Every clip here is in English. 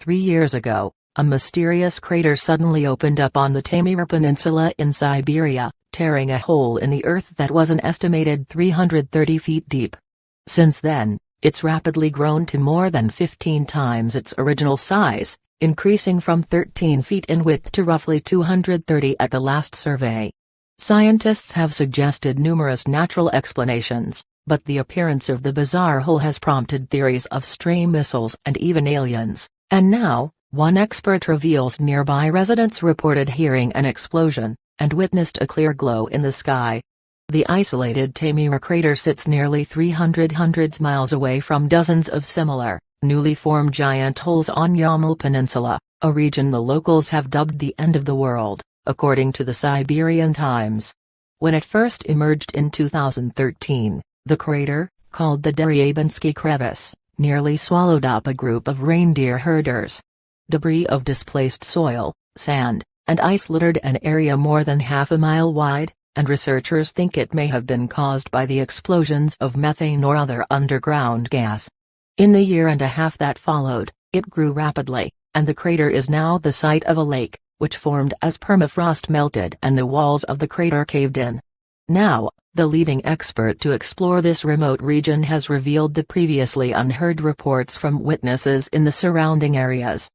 3 years ago, a mysterious crater suddenly opened up on the Taimyr Peninsula in Siberia, tearing a hole in the earth that was an estimated 330 feet deep. Since then, it's rapidly grown to more than 15 times its original size, increasing from 13 feet in width to roughly 230 at the last survey. Scientists have suggested numerous natural explanations, but the appearance of the bizarre hole has prompted theories of stray missiles and even aliens, and now, one expert reveals nearby residents reported hearing an explosion, and witnessed a clear glow in the sky. The isolated Taimyr crater sits nearly 300 miles away from dozens of similar, newly formed giant holes on Yamal Peninsula, a region the locals have dubbed the end of the world, according to the Siberian Times. When it first emerged in 2013, the crater, called the Deryabinsky Crevice, nearly swallowed up a group of reindeer herders. Debris of displaced soil, sand, and ice littered an area more than half a mile wide, and researchers think it may have been caused by the explosions of methane or other underground gas. In the year and a half that followed, it grew rapidly, and the crater is now the site of a lake, which formed as permafrost melted and the walls of the crater caved in. Now, the leading expert to explore this remote region has revealed the previously unheard reports from witnesses in the surrounding areas.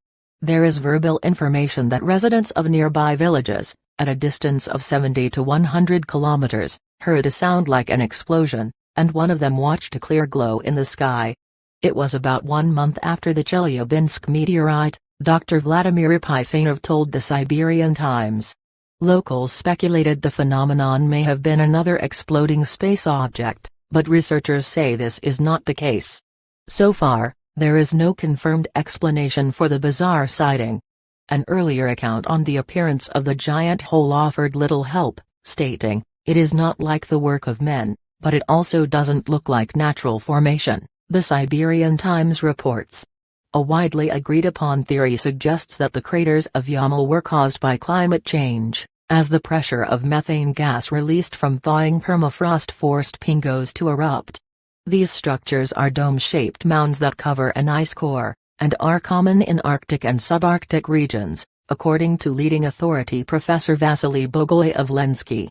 There is verbal information that residents of nearby villages, at a distance of 70 to 100 kilometers, heard a sound like an explosion, and one of them watched a clear glow in the sky. It was about 1 month after the Chelyabinsk meteorite, Dr. Vladimir Epifeyev told the Siberian Times. Locals speculated the phenomenon may have been another exploding space object, but researchers say this is not the case. So far, there is no confirmed explanation for the bizarre sighting. An earlier account on the appearance of the giant hole offered little help, stating, "It is not like the work of men, but it also doesn't look like natural formation," the Siberian Times reports. A widely agreed upon theory suggests that the craters of Yamal were caused by climate change, as the pressure of methane gas released from thawing permafrost forced pingos to erupt. These structures are dome-shaped mounds that cover an ice core, and are common in Arctic and subarctic regions, according to leading authority Professor Vasily Bogoy of Lensky.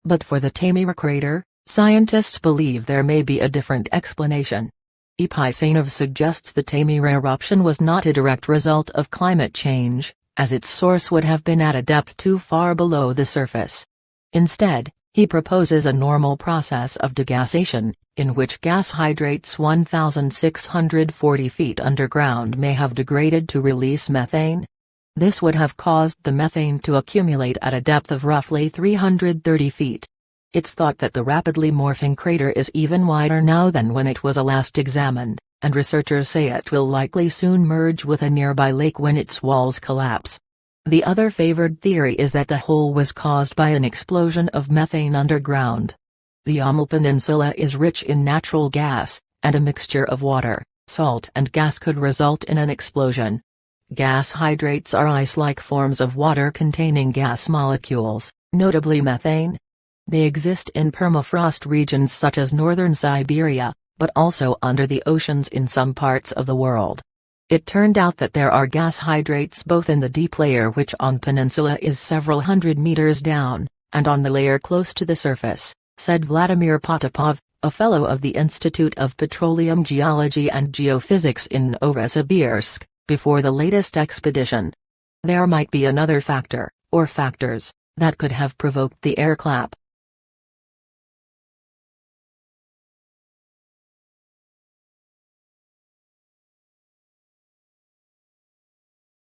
But for the Taimyr crater, scientists believe there may be a different explanation. Epifeyev suggests the Taimyr eruption was not a direct result of climate change, as its source would have been at a depth too far below the surface. Instead, he proposes a normal process of degassation, in which gas hydrates 1,640 feet underground may have degraded to release methane. This would have caused the methane to accumulate at a depth of roughly 330 feet. It's thought that the rapidly morphing crater is even wider now than when it was last examined, and researchers say it will likely soon merge with a nearby lake when its walls collapse. The other favored theory is that the hole was caused by an explosion of methane underground. The Yamal Peninsula is rich in natural gas, and a mixture of water, salt and gas could result in an explosion. Gas hydrates are ice-like forms of water containing gas molecules, notably methane. They exist in permafrost regions such as northern Siberia, but also under the oceans in some parts of the world. It turned out that there are gas hydrates both in the deep layer, which on peninsula is several hundred meters down, and on the layer close to the surface, said Vladimir Potapov, a fellow of the Institute of Petroleum Geology and Geophysics in Novosibirsk, before the latest expedition. There might be another factor, or factors, that could have provoked the air clap.